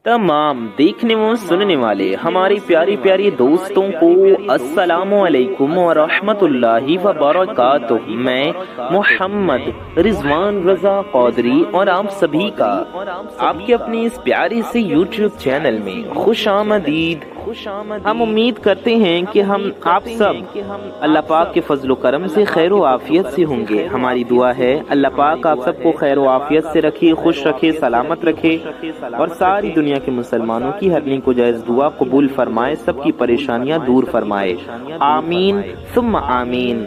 तमाम देखने व सुनने वाले हमारे प्यारे प्यारे दोस्तों को अस्सलामु अलैकुम व रहमतुल्लाहि व बरकातुहू। मैं मोहम्मद रिजवान रजा कौदरी और आप सभी का आपके अपने इस प्यारे से यूट्यूब चैनल में खुश आमदीद। हम उम्मीद करते हैं कि हम आप सब अल्लाह पाक के फजलो करम से खैर व आफियत से होंगे। हमारी दुआ है अल्लाह पाक आप सबको खैर व आफियत से रखे, खुश रखे, सलामत रखे और सारी दुनिया के मुसलमानों की हर नेक व जायज़ दुआ कबूल फरमाए, सबकी परेशानियां दूर फरमाए। आमीन सुम्मा आमीन।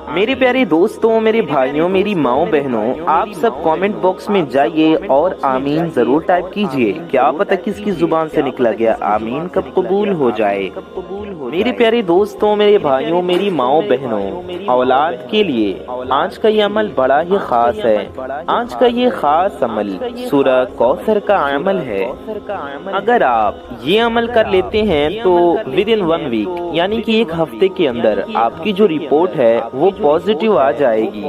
मेरे प्यारे दोस्तों, मेरे भाइयों, मेरी माओ बहनों, आप सब कमेंट बॉक्स में जाइए और आमीन जरूर टाइप कीजिए। क्या पता किसकी जुबान से निकला गया आमीन कब कबूल हो जाए। मेरे प्यारे दोस्तों, मेरे भाइयों, मेरी माओ बहनों, औलाद के लिए आज का ये अमल बड़ा ही खास है। आज का ये खास अमल सूरह कौसर का अमल है। अगर आप ये अमल कर लेते हैं तो विद इन 1 वीक यानी कि 1 हफ्ते के अंदर आपकी जो रिपोर्ट है वो पॉजिटिव आ जाएगी।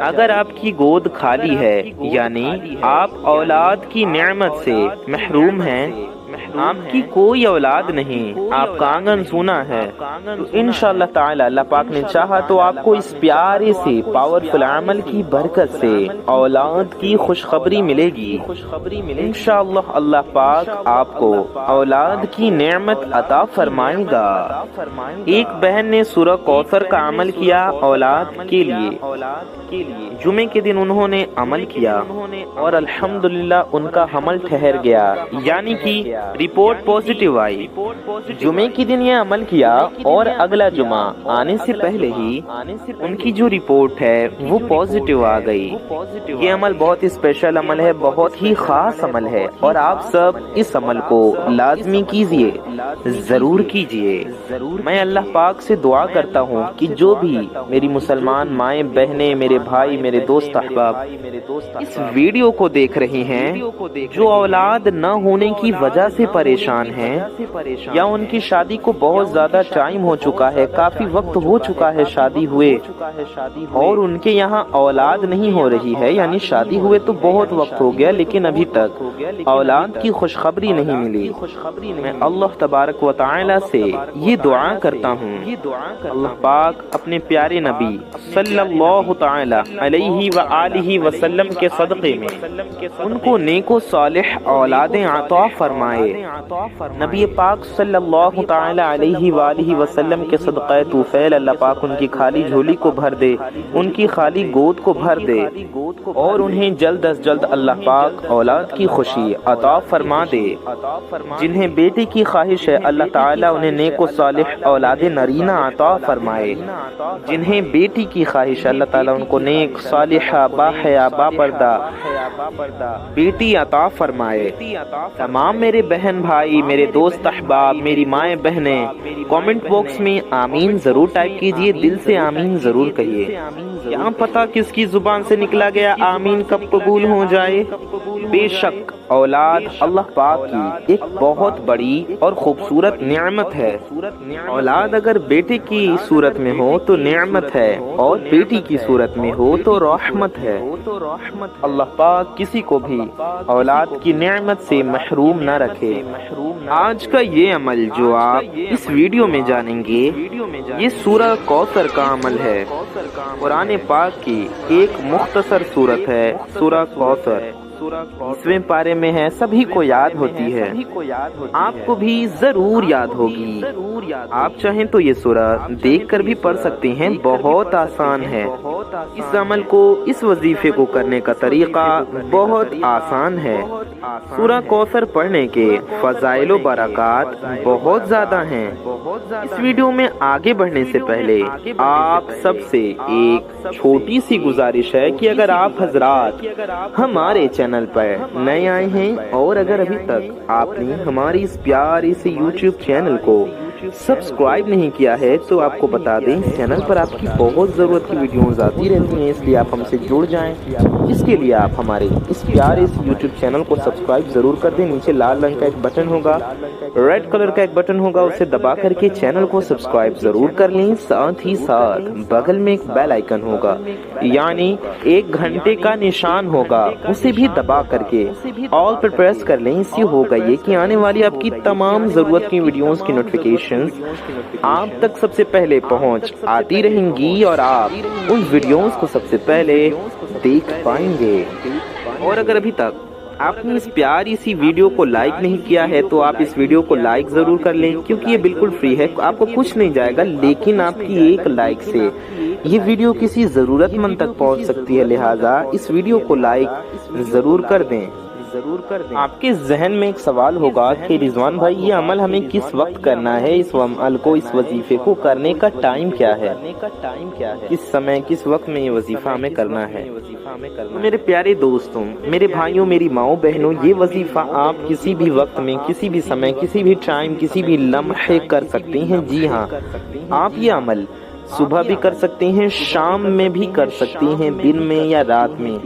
अगर आपकी गोद खाली है यानी आप औलाद की नेमत से महरूम हैं, आपकी कोई औलाद नहीं, आपका आंगन सूना है, तो इंशाअल्लाह ताला अल्लाह पाक ने चाहा तो आपको इस प्यारे से पावरफुल अमल की बरकत से औलाद की खुशखबरी मिलेगी। इंशाअल्लाह अल्लाह पाक आपको औलाद की नेमत अता फरमाएगा। एक बहन ने सूरह कौसर का अमल किया औलाद के लिए। जुमे के दिन उन्होंने अमल किया और अल्हम्दुलिल्लाह उनका हमल ठहर गया, यानी कि रिपोर्ट पॉजिटिव आई। जुमे के दिन ये अमल किया और अगला जुमा आने से पहले ही उनकी जो रिपोर्ट है वो पॉजिटिव आ गई। ये अमल बहुत ही स्पेशल अमल है, बहुत ही खास अमल है और आप सब इस अमल को लाजमी कीजिए, जरूर कीजिए। मैं अल्लाह पाक से दुआ करता हूँ कि जो भी मेरी मुसलमान माएँ बहनें, मेरे भाई, मेरे दोस्त अहबाब इस वीडियो को देख रहे हैं, जो औलाद न होने की वजह से परेशान हैं या उनकी शादी को बहुत ज्यादा टाइम हो चुका है, काफी वक्त हो चुका है शादी हुए और उनके यहाँ औलाद नहीं हो रही है, यानी शादी हुए तो बहुत वक्त हो गया लेकिन अभी तक औलाद की खुशखबरी नहीं मिली। मैं अल्लाह तबारक व तआला से ये दुआ करता हूँ, अल्लाह पाक अपने प्यारे नबी सल्लल्लाहु तआला अलैहि व आलिहि वसल्लम के सदक़े में उनको नेको सालिह औलादें अता फरमाए। नबी पाक सल्लल्लाहु तआला अलैहि व आलिहि वसल्लम के सदक़े तुफ़ैल अल्लाह पाक उनकी खाली झोली को भर दे, उनकी खाली गोद को भर दे और उन्हें जल्द अज जल्द अल्लाह पाक औलाद की खुशी अता फरमा दे। जिन्हें बेटे की ख्वाहिश है अल्लाह ताला उन्हें नेको सालिह औलादे नरीना अता फरमाए। जिन्हें बेटी की ख्वाहिश अल्लाह ताला उनको नेक सालिहा बाहया बापर्दा बेटी अता फरमाए। तमाम मेरे बहन भाई, मेरे दोस्त अहबाब, मेरी माएँ बहनें कमेंट बॉक्स में आमीन जरूर टाइप कीजिए, दिल से आमीन जरूर कहिए। क्या पता किसकी जुबान से निकला गया आमीन कब कबूल हो जाए। बेशक औलाद अल्लाह पाक की एक बहुत बड़ी और खूबसूरत नेमत है। औलाद अगर बेटे की सूरत में हो तो नेमत है और बेटी की सूरत में हो तो रहमत है। अल्लाह पाक किसी को भी औलाद की नेमत से महरूम न रखे। आज का ये अमल जो आप इस वीडियो में जानेंगे, ये सूरह कौसर का अमल है। कुरान पाक की एक मुख्तसर सूरत है सूरह कौसर, 20वें पारे में है, सभी को याद होती है, आपको भी जरूर याद होगी। आप चाहें तो ये सूरह देखकर भी पढ़ सकते हैं, बहुत आसान है। इस अमल को, इस वजीफे को करने का तरीका बहुत आसान है। सूरह कौसर पढ़ने के फजाइल व बरक़ात बहुत ज्यादा हैं। इस वीडियो में आगे बढ़ने से पहले आप सबसे एक छोटी सी गुजारिश है कि अगर आप हजरात हमारे चैनल पर नए आए हैं और अगर अभी तक आपने हमारी इस प्यारे से YouTube चैनल को सब्सक्राइब नहीं किया है तो आपको बता दें, इस चैनल पर आपकी बहुत ज़रूरत की वीडियोस आती रहती हैं, इसलिए आप हमसे जुड़ जाएं। इसके लिए आप हमारे इस प्यारे इस यूट्यूब चैनल को सब्सक्राइब ज़रूर कर दें। नीचे लाल रंग का एक बटन होगा, रेड कलर का एक बटन होगा, उसे दबा करके चैनल को सब्सक्राइब ज़रूर कर लें। साथ ही साथ बगल में एक बेल आइकन होगा, यानी 1 घंटे का निशान होगा, उसे भी दबा करके ऑल पर प्रेस कर लें। इससे होगा ये कि आने वाली आपकी तमाम ज़रूरत की वीडियोस की नोटिफिकेशंस आप तक सबसे पहले पहुंच आती रहेंगी और आप उन वीडियोस को सबसे पहले देख पाएंगे। और अगर अभी तक आपने इस प्यारी सी वीडियो को लाइक नहीं किया है तो आप इस वीडियो को लाइक ज़रूर कर लें, क्योंकि ये बिल्कुल फ्री है, आपको कुछ नहीं जाएगा, लेकिन आपकी एक लाइक से ये वीडियो किसी ज़रूरतमंद तक पहुंच सकती है। लिहाजा इस वीडियो को लाइक ज़रूर कर दें। आपके जहन में एक सवाल होगा कि रिजवान भाई, ये अमल हमें किस वक्त करना है, इस अमल को, इस वजीफे को करने का टाइम क्या है, किस समय किस वक्त में ये वजीफा हमें करना है। मेरे प्यारे दोस्तों, मेरे भाइयों, मेरी माओ बहनों, ये वजीफा आप किसी भी वक्त में, किसी भी समय, किसी भी टाइम, किसी भी लम्हे कर सकते हैं। जी हाँ, आप ये अमल सुबह भी कर सकते हैं, शाम में भी कर सकते हैं, दिन में या रात में,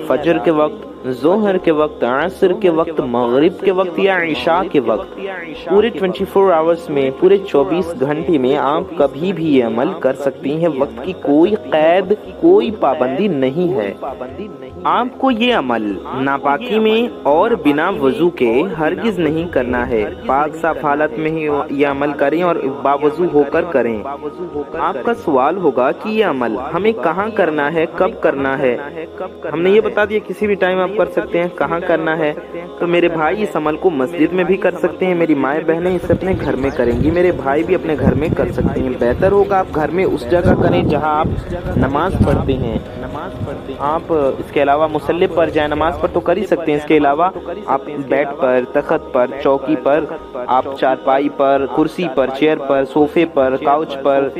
फजर के वक्त, जोहर के वक्त, असर के वक्त, मगरिब के वक्त या इशा के वक्त, पूरे 24 आवर्स में, पूरे 24 घंटे में आप कभी भी ये अमल कर सकती हैं। वक्त की कोई कैद, कोई पाबंदी नहीं है। आपको ये अमल नापाकी में और बिना वजू के हरगिज नहीं करना है। पाक साफ हालत में ही ये अमल करें और बावजू होकर करें। आपका सवाल होगा कि ये अमल हमें कहाँ करना है, कब करना है। हमने ये बता दिया किसी भी टाइम आप कर सकते हैं। कहाँ करना है, तो मेरे भाई इस अमल को मस्जिद में भी कर सकते हैं, मेरी माएँ बहनें इसे अपने घर में करेंगी, मेरे भाई भी अपने घर में कर सकते हैं। बेहतर होगा आप घर में उस जगह करें जहाँ आप नमाज पढ़ते हैं। आप इसके अलावा मुसल्ले पर जाए, नमाज पर तो कर ही सकते हैं, इसके अलावा आप बेड पर, तख्त पर, चौकी पर, आप चारपाई पर, कुर्सी पर, चेयर पर, सोफे पर, काउच पर,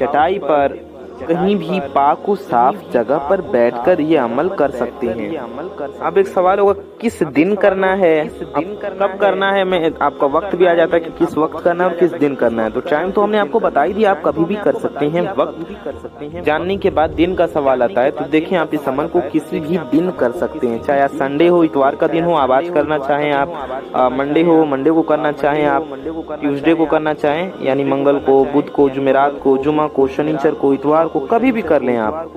चटाई पर, कहीं भी पाक और साफ जगह पर बैठकर ये अमल कर सकते हैं। अब एक सवाल होगा किस दिन करना है, कब करना है। मैं आपका वक्त भी आ जाता है कि किस वक्त करना है और किस दिन करना है। तो टाइम तो हमने आपको बता ही दिया, आप कभी भी कर सकते हैं। वक्त भी कर सकते हैं जानने के बाद दिन का सवाल आता है, तो देखिए आप इस अमल को किसी भी दिन कर सकते हैं, चाहे संडे हो, इतवार का दिन हो, आप आज करना चाहें, आप मंडे हो, मंडे को करना चाहें, आप ट्यूसडे को करना चाहें, यानी मंगल को, बुध को, जुमेरात को, जुमा को, शनिचर को, इतवार को, कभी भी कर लें आप।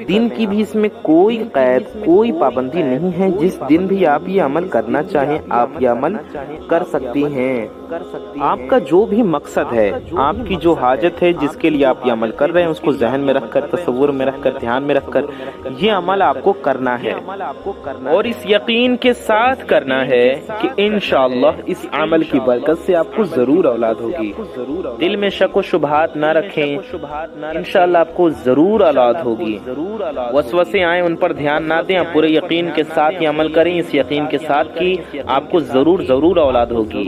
दिन की भी इसमें कोई कैद, कोई पाबंदी नहीं है। जिस दिन भी आप ये अमल करना चाहें आप ये अमल कर सकती हैं। आपका जो भी मकसद है, आपकी जो हाजत है, जिसके लिए आप ये अमल कर रहे हैं, उसको जहन में रखकर, तसव्वुर में रखकर, ध्यान में रखकर ये अमल आपको करना है। और इस यकीन के साथ करना है कि इंशाअल्लाह इस अमल की बरकत से आपको जरूर औलाद होगी। दिल में शक व शुबहात ना रखें, इंशाअल्लाह आपको जरूर औलाद होगी। वसवसे आए उन पर ध्यान ना दें, आप पूरे यकीन के साथ ये अमल करें, इस यकीन के साथ कि आपको जरूर औलाद होगी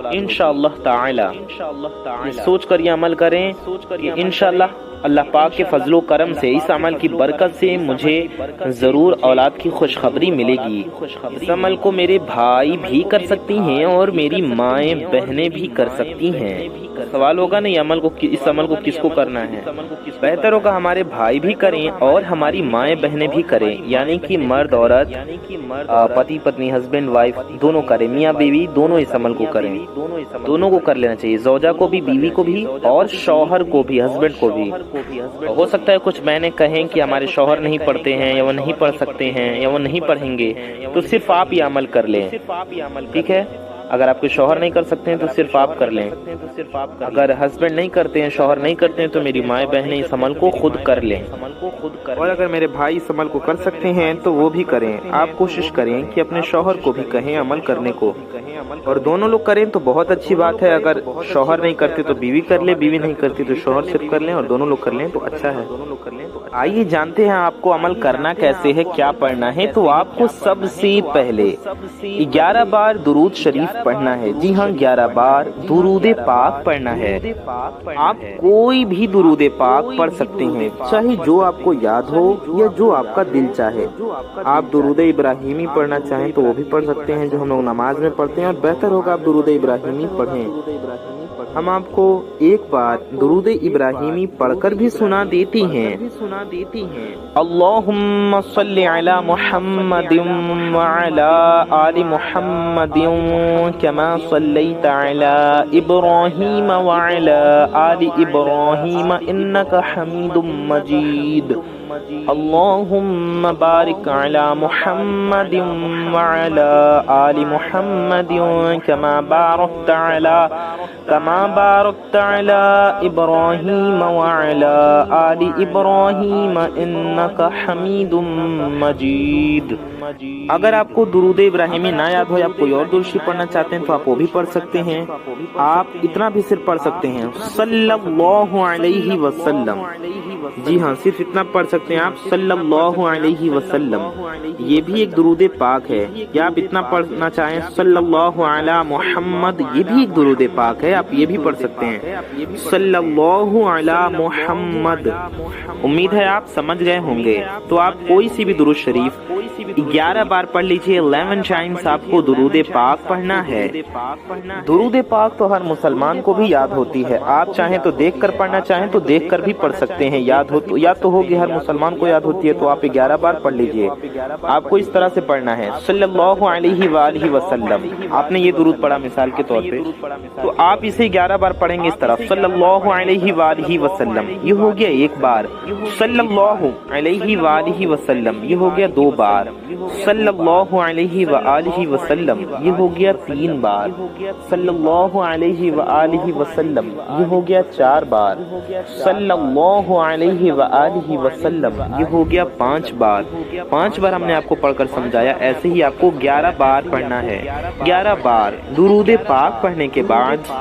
इंशाअल्लाह ताला। सोच कर ये अमल करें कि इंशाअल्लाह अल्लाह पाक के फजलो करम से, इस अमल की बरकत से मुझे जरूर औलाद की खुशखबरी मिलेगी। इस अमल को मेरे भाई भी कर सकती हैं और मेरी माएँ बहनें भी कर सकती हैं। सवाल होगा नहीं इस अमल को किसको करना है। बेहतर होगा हमारे भाई भी करें और हमारी माएँ बहनें भी करें, यानी कि मर्द औरत, पति पत्नी, हस्बैंड वाइफ दोनों करें, मियाँ बीवी दोनों इस अमल को करें। दोनों को कर लेना चाहिए, ज़ौजा को भी, बीवी को भी और शौहर को भी, हस्बैंड को भी। हो सकता है कुछ बहनें कहें कि हमारे शौहर नहीं पढ़ते हैं या वो नहीं पढ़ सकते हैं या वो नहीं पढ़ेंगे, तो सिर्फ आप ये अमल कर लें, ठीक है। अगर आपके शौहर नहीं कर सकते हैं तो सिर्फ आप कर लें। अगर हस्बैंड नहीं करते हैं, शौहर नहीं करते हैं, तो मेरी माएँ बहनें इस अमल को खुद कर लें। और अगर मेरे भाई इस अमल को कर सकते हैं तो वो भी करें। आप कोशिश करें कि अपने शौहर को भी कहें अमल करने को, और दोनों लोग करें तो बहुत अच्छी बात है। अगर शौहर नहीं करते तो बीवी कर ले, बीवी नहीं करती तो शौहर सिर्फ कर लें, और दोनों लोग कर लें तो अच्छा है। आइए जानते हैं आपको अमल करना कैसे है, क्या पढ़ना है। तो आपको सबसे पहले 11 बार दुरूद शरीफ पढ़ना है। जी हाँ, 11 बार दुरूद पाक पढ़ना है। आप कोई भी दुरूद पाक पढ़ सकते हैं, चाहे जो आपको याद हो या जो आपका दिल चाहे। आप दुरूद इब्राहिमी पढ़ना चाहें तो वो भी पढ़ सकते हैं, जो हम लोग नमाज में पढ़ते हैं, और बेहतर होगा आप दुरूद इब्राहिमी पढ़ें। ہم آپ کو ایک بار درود ابراہیمی پڑھ کر بھی سنا دیتی ہیں۔ اللہم صلی علی محمد وعلی آل محمد کما صلیت علی ابراہیم وعلی آل ابراہیم انک حمید مجید۔ اللہم بارک علی محمد وعلی آل محمد کما بارکت علی ابراہیم وعلی آل ابراہیم انک حمید مجید۔ اگر آپ کو درود ابراہیمی نہ یاد ہو یا آپ کوئی اور درود شریف پڑھنا چاہتے ہیں تو آپ وہ بھی پڑھ سکتے ہیں۔ آپ اتنا بھی صرف پڑھ سکتے ہیں صلی اللہ علیہ وسلم، جی ہاں صرف اتنا پڑھ سکتے ہیں آپ صلی اللہ علیہ وسلم، یہ بھی ایک درود پاک ہے۔ یا آپ اتنا پڑھنا چاہیں صلی اللہ علی محمد، یہ بھی ایک درود پاک ہے، آپ یہ بھی پڑھ سکتے ہیں صلی اللہ علی محمد۔ امید ہے آپ سمجھ گئے ہوں گے۔ تو آپ کوئی سی بھی درود شریف 11 بار پڑھ لیجئے۔ 11 ٹائمز آپ کو درود پاک پڑھنا ہے۔ درود پاک تو ہر مسلمان کو بھی یاد ہوتی ہے، آپ چاہیں تو دیکھ کر پڑھنا چاہیں تو دیکھ کر بھی پڑھ سکتے ہیں، یاد تو ہوگی، ہر مسلمان کو یاد ہوتی ہے، تو آپ 11 بار پڑھ لیجئے۔ آپ کو اس طرح سے پڑھنا ہے صلی اللہ علیہ وآلہ وسلم۔ آپ نے یہ درود پڑھا مثال کے طور پہ، تو آپ اسے 11 بار پڑھیں گے اس طرح صلی اللہ علیہ وآلہ وسلم، یہ ہو گیا ایک بار۔ صلی اللہ علیہ وآلہ وسلم، یہ ہو گیا 2 بار۔ صلی اللہ علیہ وآلہ وسلم، یہ ہو گیا 3 بار۔ صلی اللہ علیہ وآلہ وسلم، یہ ہو گیا 4 بار۔ صلی اللہ علیہ وآلہ وسلم، یہ ہو گیا 5 بار۔ 5 بار ہم نے آپ کو پڑھ کر سمجھایا، ایسے ہی آپ کو 11 بار پڑھنا ہے۔ 11 بار درود پاک پڑھنے کے بعد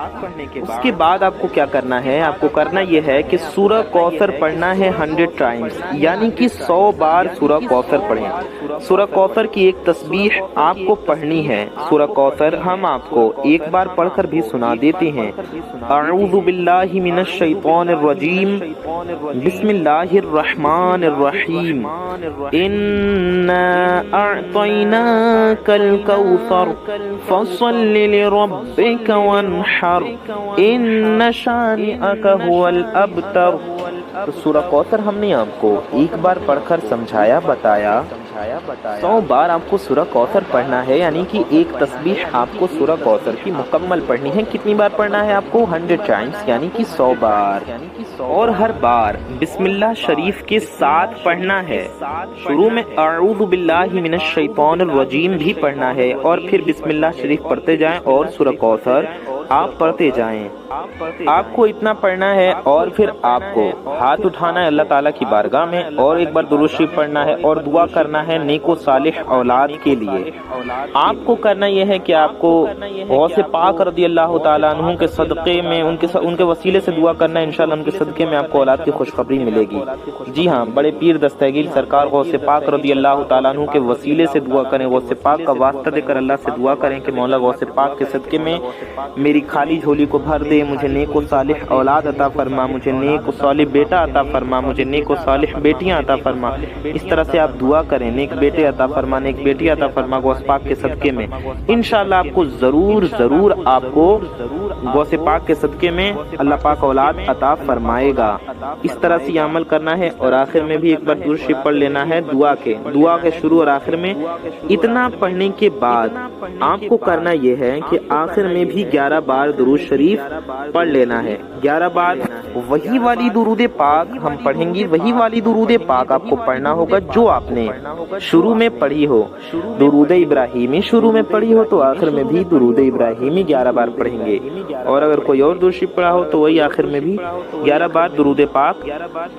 اس کے بعد آپ کو کیا کرنا ہے؟ آپ کو کرنا یہ ہے کہ سورہ کوثر پڑھنا ہے 100 ٹائمز، یعنی کہ 100 بار سورہ کوثر پڑھیں۔ سورہ کوثر کی ایک تسبیح آپ کو پڑھنی ہے۔ سورہ کوثر ہم آپ کو ایک بار پڑھ کر بھی سنا دیتے ہیں۔ اعوذ باللہ من الشیطان الرجیم، بسم اللہ الرحمن الرحیم، انا اعطیناک الکوثر فصل لربک وانحر ان شانئک هو الابتر۔ تو سورہ کوثر ہم نے آپ کو ایک بار پڑھ کر سمجھایا، بتایا۔ 100 بار آپ کو سورہ کوثر پڑھنا ہے، یعنی کہ ایک تسبیح آپ کو سورہ کوثر کی مکمل پڑھنی ہے۔ کتنی بار پڑھنا ہے آپ کو؟ 100 ٹائمز، یعنی کہ 100 بار۔ اور ہر بار بسم اللہ شریف کے ساتھ پڑھنا ہے۔ شروع میں اعوذ باللہ من الشیطان الرجیم بھی پڑھنا ہے، اور پھر بسم اللہ شریف پڑھتے جائیں اور سورہ کوثر آپ پڑھتے جائیں۔ آپ کو اتنا پڑھنا ہے، اور پھر آپ کو ہاتھ اٹھانا ہے اللہ تعالیٰ کی بارگاہ میں، اور ایک بار درود شریف پڑھنا ہے اور دعا کرنا ہے نیک و صالح اولاد کے لیے۔ آپ کو کرنا یہ ہے کہ آپ کو غوث پاک رضی اللہ تعالیٰ عنہ کے صدقے میں ان کے وسیلے سے دعا کرنا ہے، انشاءاللہ ان کے صدقے میں آپ کو اولاد کی خوشخبری ملے گی۔ جی ہاں، بڑے پیر دستگیر سرکار غوث پاک رضی اللہ تعالیٰ عنہ کے وسیلے سے دعا کریں، غوث پاک کا واسطہ دے کر اللہ سے دعا کریں کہ مولا غوث پاک کے صدقے میں میری خالی جھولی کو بھر دے، مجھے نیک و صالح اولاد عطا فرما، مجھے نیک و صالح بیٹا عطا فرما، مجھے نیک و صالح بیٹیاں عطا فرما۔ اس طرح سے آپ دعا کریں، نیک بیٹے عطا فرما، نیک بیٹی عطا فرما غوث پاک کے صدقے میں۔ انشاءاللہ آپ کو ضرور آپ کو غوث پاک کے صدقے میں اللہ پاک اولاد عطا فرمائے گا۔ اس طرح سے یہ عمل کرنا ہے، اور آخر میں بھی ایک بار درود شریف پڑھ لینا ہے دعا کے شروع اور آخر میں۔ اتنا پڑھنے کے بعد آپ کو کرنا یہ ہے کہ آخر میں بھی 11 بار درود شریف پڑھ لینا ہے۔ 11 بار وہی والی درود پاک ہم پڑھیں گے، وہی والی درود پاک آپ کو پڑھنا ہوگا جو آپ نے شروع میں پڑھی ہو۔ درود ابراہیمی شروع میں پڑھی ہو تو آخر میں بھی درود ابراہیمی 11 بار پڑھیں گے، اور اگر کوئی اور درود شریف پڑھا ہو تو وہی آخر میں بھی 11 بار درود پاک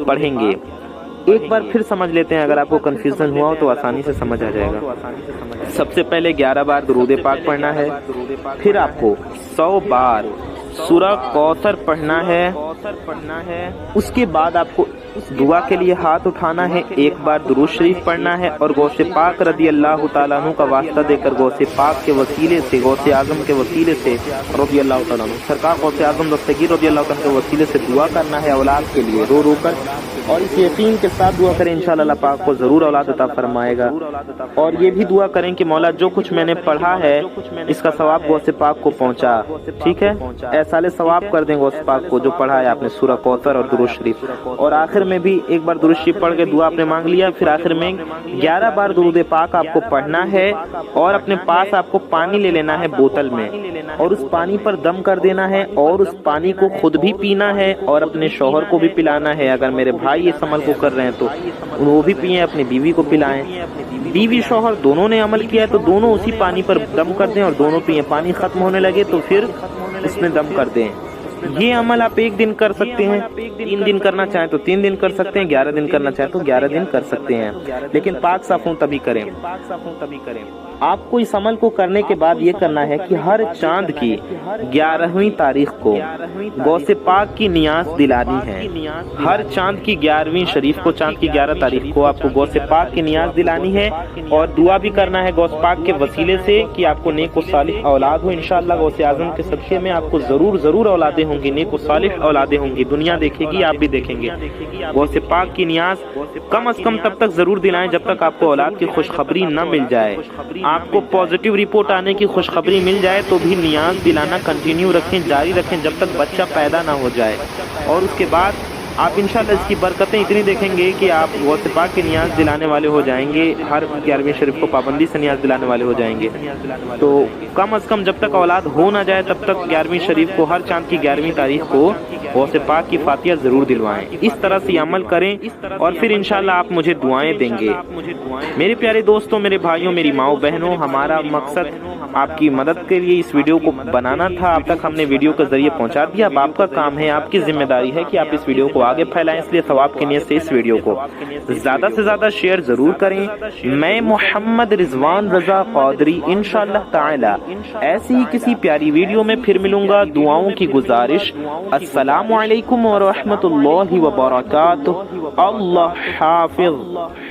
پڑھیں گے۔ ایک بار پھر سمجھ لیتے ہیں، اگر آپ کو کنفیوژن ہوا ہو تو آسانی سے سمجھ آ جائے گا۔ سب سے پہلے 11 بار درود پاک پڑھنا ہے، پھر آپ کو 100 بار سورہ کوثر پڑھنا ہے، اس کے بعد آپ کو دعا کے لیے ہاتھ اٹھانا ہے، ایک بار درود شریف پڑھنا ہے، اور غوث پاک رضی اللہ تعالیٰ عنہ کا واسطہ دے کر غوث پاک کے وسیلے سے، غوث اعظم کے وسیلے سے رضی اللہ تعالیٰ عنہ، سرکار غوث اعظم دستگیر رضی اللہ تعالیٰ کے وسیلے سے دعا کرنا ہے اولاد کے لیے، رو رو کر اور اس یقین کے ساتھ دعا کریں انشاءاللہ اللہ پاک کو ضرور اولاد عطا فرمائے گا۔ اور یہ بھی دعا کریں کہ مولا جو کچھ میں نے پڑھا ہے اس کا ثواب غوث پاک کو پہنچا، ٹھیک ہے، ایسال ثواب کر دیں غوث پاک کو جو پڑھا ہے آپ نے سورہ کوثر اور درود شریف۔ اور آخر میں بھی ایک بار درود شریف پڑھ کے دعا آپ نے مانگ لیا، پھر آخر میں 11 بار درود پاک آپ کو پڑھنا ہے اور اپنے پاس آپ کو پانی لے لینا ہے بوتل میں، اور اس پانی پر دم کر دینا ہے، اور اس پانی کو خود بھی پینا ہے اور اپنے شوہر کو بھی پلانا ہے۔ اگر میرے بھائی اس عمل کو کر رہے ہیں تو وہ بھی پئیں، اپنی بیوی کو پلائیں۔ بیوی شوہر دونوں نے عمل کیا ہے تو دونوں اسی پانی پر دم کر دیں اور دونوں پئیں۔ پانی ختم ہونے لگے تو پھر اس میں دم کر دیں۔ یہ عمل آپ ایک دن کر سکتے ہیں، 3 دن کرنا چاہیں تو 3 دن کر سکتے ہیں، 11 دن کرنا چاہیں تو 11 دن کر سکتے ہیں، لیکن پاک صاف ہوں تبھی کریں۔ آپ کو اس عمل کو کرنے کے بعد یہ کرنا ہے کہ ہر چاند کی 11ویں تاریخ کو غوث پاک کی نیاز دلانی ہے۔ ہر چاند کی 11ویں شریف کو، چاند کی 11 تاریخ کو آپ کو غوث پاک کی نیاز دلانی ہے، اور دعا بھی کرنا ہے غوث پاک کے وسیلے سے کہ آپ کو نیک و صالح اولاد ہو۔ انشاءاللہ غوث اعظم کے صدقے میں آپ کو ضرور اولادیں ہوں گی، نیک و صالح اولادیں ہوں گی، دنیا دیکھے گی، آپ بھی دیکھیں گے۔ غوث پاک کی نیاز کم از کم تب تک ضرور دلائیں جب تک آپ کو اولاد کی خوشخبری نہ مل جائے۔ آپ کو پازیٹیو رپورٹ آنے کی خوشخبری مل جائے تو بھی نیاز دلانا کنٹینیو رکھیں، جاری رکھیں جب تک بچہ پیدا نہ ہو جائے، اور اس کے بعد آپ انشاءاللہ اس کی برکتیں اتنی دیکھیں گے کہ آپ غوث پاک کی نیاز دلانے والے ہو جائیں گے، ہر 11ویں شریف کو پابندی سے نیاز دلانے والے ہو جائیں گے۔ تو کم از کم جب تک اولاد ہو نہ جائے تب تک 11ویں شریف کو، ہر چاند کی 11ویں تاریخ کو غوث پاک کی فاتحہ ضرور دلوائیں۔ اس طرح سے عمل کریں اور پھر انشاءاللہ آپ مجھے دعائیں دیں گے۔ میرے پیارے دوستوں، میرے بھائیوں، میری ماؤں بہنوں، ہمارا مقصد آپ کی مدد کے لیے اس ویڈیو کو بنانا تھا۔ اب تک ہم نے ویڈیو کے ذریعے پہنچا دیا، اب آپ کا کام ہے، آپ کی ذمہ داری ہے کہ آپ اس ویڈیو کو آگے پھیلائیں۔ اس لیے ثواب کی نیت سے اس ویڈیو کو زیادہ سے زیادہ شیئر ضرور کریں۔ میں محمد رضوان رضا قادری انشاءاللہ تعالی ایسی ہی کسی پیاری ویڈیو میں پھر ملوں گا۔ دعاؤں کی گزارش، السلام علیکم ورحمۃ اللہ وبرکاتہ۔ اللہ حافظ۔